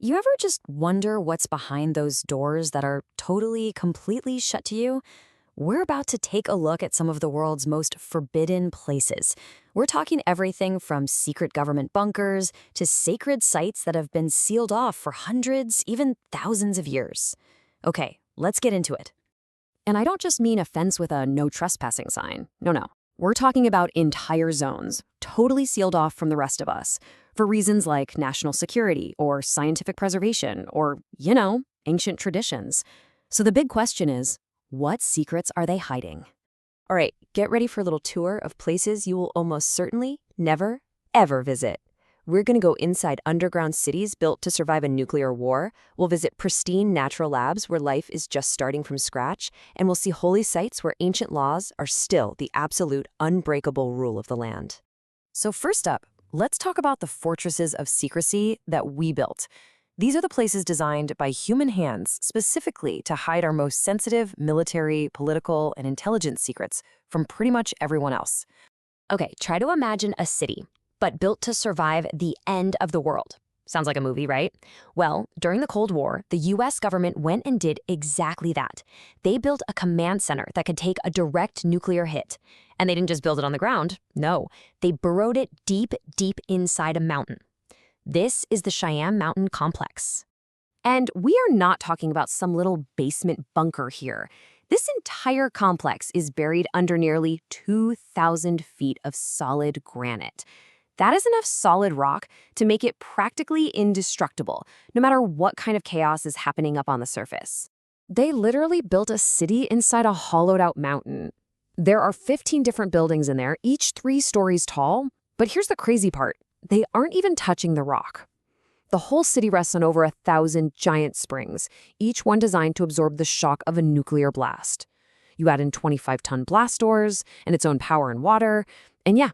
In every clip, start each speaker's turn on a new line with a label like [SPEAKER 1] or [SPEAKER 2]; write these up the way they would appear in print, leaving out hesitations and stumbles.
[SPEAKER 1] You ever just wonder what's behind those doors that are totally, completely shut to you? We're about to take a look at some of the world's most forbidden places. We're talking everything from secret government bunkers to sacred sites that have been sealed off for hundreds, even thousands of years. Okay, let's get into it. And I don't just mean a fence with a no trespassing sign. No. We're talking about entire zones, totally sealed off from the rest of us, for reasons like national security or scientific preservation or, ancient traditions. So the big question is, what secrets are they hiding? All right, get ready for a little tour of places you will almost certainly never, ever visit. We're going to go inside underground cities built to survive a nuclear war. We'll visit pristine natural labs where life is just starting from scratch. And we'll see holy sites where ancient laws are still the absolute unbreakable rule of the land. So first up, let's talk about the fortresses of secrecy that we built. These are the places designed by human hands specifically to hide our most sensitive military, political, and intelligence secrets from pretty much everyone else. Okay, try to imagine a city, but built to survive the end of the world. Sounds like a movie, right? Well, during the Cold War, the US government went and did exactly that. They built a command center that could take a direct nuclear hit. And they didn't just build it on the ground. No, they burrowed it deep, deep inside a mountain. This is the Cheyenne Mountain Complex. And we are not talking about some little basement bunker here. This entire complex is buried under nearly 2,000 feet of solid granite. That is enough solid rock to make it practically indestructible, no matter what kind of chaos is happening up on the surface. They literally built a city inside a hollowed-out mountain. There are 15 different buildings in there, each 3 stories tall. But here's the crazy part. They aren't even touching the rock. The whole city rests on over 1,000 giant springs, each one designed to absorb the shock of a nuclear blast. You add in 25-ton blast doors and its own power and water, and yeah,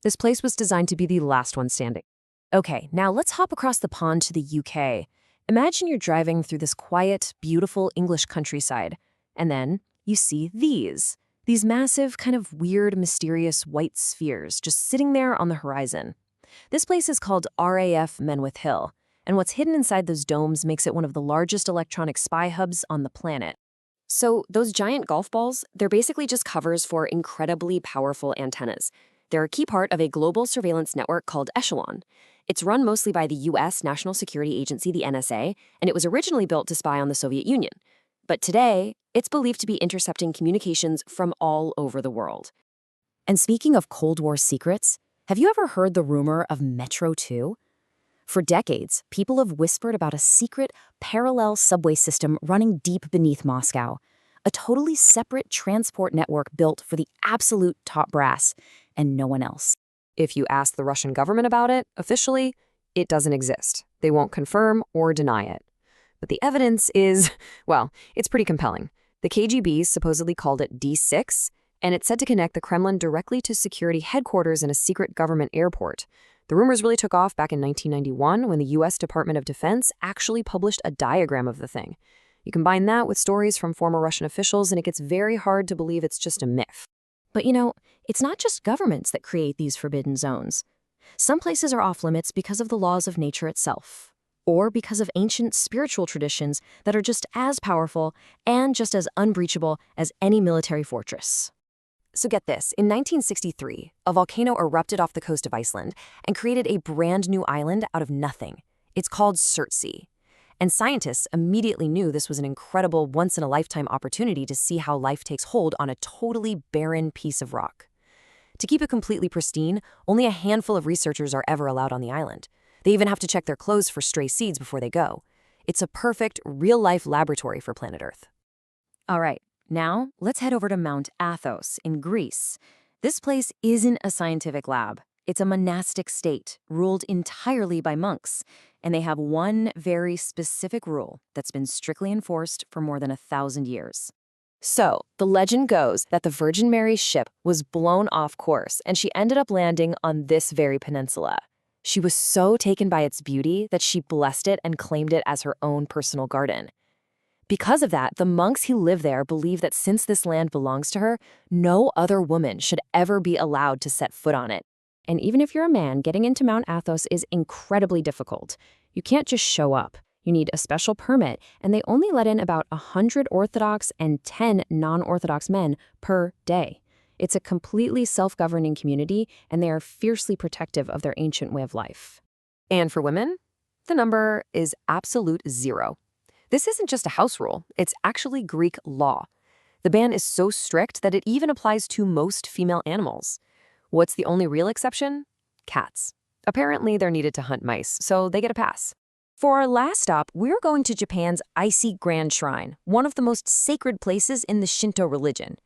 [SPEAKER 1] this place was designed to be the last one standing. Okay, now let's hop across the pond to the UK. Imagine you're driving through this quiet, beautiful English countryside, and then you see these massive, kind of weird, mysterious white spheres just sitting there on the horizon. This place is called RAF Menwith Hill, and what's hidden inside those domes makes it one of the largest electronic spy hubs on the planet. So those giant golf balls, they're basically just covers for incredibly powerful antennas. They're a key part of a global surveillance network called Echelon. It's run mostly by the U.S. National Security Agency, the NSA, and it was originally built to spy on the Soviet Union. But today, it's believed to be intercepting communications from all over the world. And speaking of Cold War secrets, have you ever heard the rumor of Metro 2? For decades, people have whispered about a secret, parallel subway system running deep beneath Moscow, a totally separate transport network built for the absolute top brass and no one else. If you ask the Russian government about it, officially, it doesn't exist. They won't confirm or deny it. But the evidence is, well, it's pretty compelling. The KGB supposedly called it D6, and it's said to connect the Kremlin directly to security headquarters in a secret government airport. The rumors really took off back in 1991 when the U.S. Department of Defense actually published a diagram of the thing. You combine that with stories from former Russian officials, and it gets very hard to believe it's just a myth. But it's not just governments that create these forbidden zones. Some places are off limits because of the laws of nature itself, or because of ancient spiritual traditions that are just as powerful and just as unbreachable as any military fortress. So get this, in 1963, a volcano erupted off the coast of Iceland and created a brand new island out of nothing. It's called Surtsey. And scientists immediately knew this was an incredible once-in-a-lifetime opportunity to see how life takes hold on a totally barren piece of rock. To keep it completely pristine, only a handful of researchers are ever allowed on the island. They even have to check their clothes for stray seeds before they go. It's a perfect, real-life laboratory for planet Earth. All right, now let's head over to Mount Athos in Greece. This place isn't a scientific lab. It's a monastic state, ruled entirely by monks. And they have one very specific rule that's been strictly enforced for more than 1,000 years. So, the legend goes that the Virgin Mary's ship was blown off course and she ended up landing on this very peninsula. She was so taken by its beauty that she blessed it and claimed it as her own personal garden. Because of that, the monks who live there believe that since this land belongs to her, no other woman should ever be allowed to set foot on it. And even if you're a man, getting into Mount Athos is incredibly difficult. You can't just show up. You need a special permit, and they only let in about 100 Orthodox and 10 non-Orthodox men per day. It's a completely self-governing community, and they are fiercely protective of their ancient way of life. And for women, the number is absolute zero. This isn't just a house rule, it's actually Greek law. The ban is so strict that it even applies to most female animals. What's the only real exception? Cats. Apparently, they're needed to hunt mice, so they get a pass. For our last stop, we're going to Japan's Ise Grand Shrine, one of the most sacred places in the Shinto religion.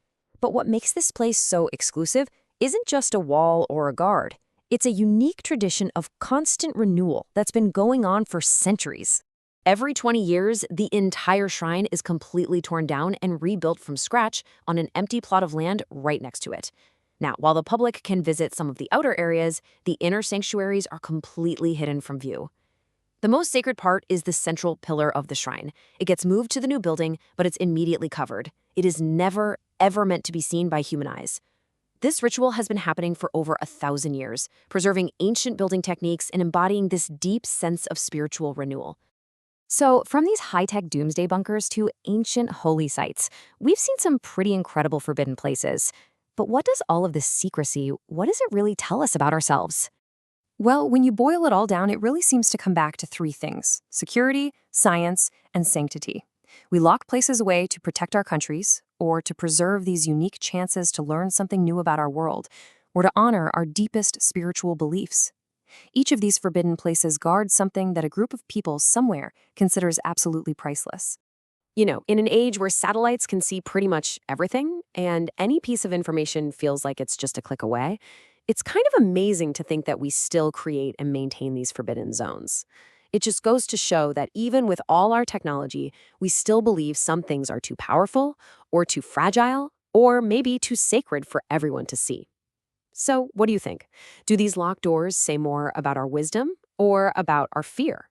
[SPEAKER 1] But what makes this place so exclusive isn't just a wall or a guard. It's a unique tradition of constant renewal that's been going on for centuries. Every 20 years, the entire shrine is completely torn down and rebuilt from scratch on an empty plot of land right next to it. Now, while the public can visit some of the outer areas, the inner sanctuaries are completely hidden from view. The most sacred part is the central pillar of the shrine. It gets moved to the new building, but it's immediately covered. It is never, ever meant to be seen by human eyes. This ritual has been happening for over 1,000 years, preserving ancient building techniques and embodying this deep sense of spiritual renewal. So, from these high-tech doomsday bunkers to ancient holy sites, we've seen some pretty incredible forbidden places. But what does all of this secrecy, what does it really tell us about ourselves? Well, when you boil it all down, it really seems to come back to three things: security, science, and sanctity. We lock places away to protect our countries, or to preserve these unique chances to learn something new about our world, or to honor our deepest spiritual beliefs. Each of these forbidden places guards something that a group of people somewhere considers absolutely priceless. In an age where satellites can see pretty much everything, and any piece of information feels like it's just a click away, it's kind of amazing to think that we still create and maintain these forbidden zones. It just goes to show that even with all our technology, we still believe some things are too powerful, or too fragile, or maybe too sacred for everyone to see. So, what do you think? Do these locked doors say more about our wisdom or about our fear?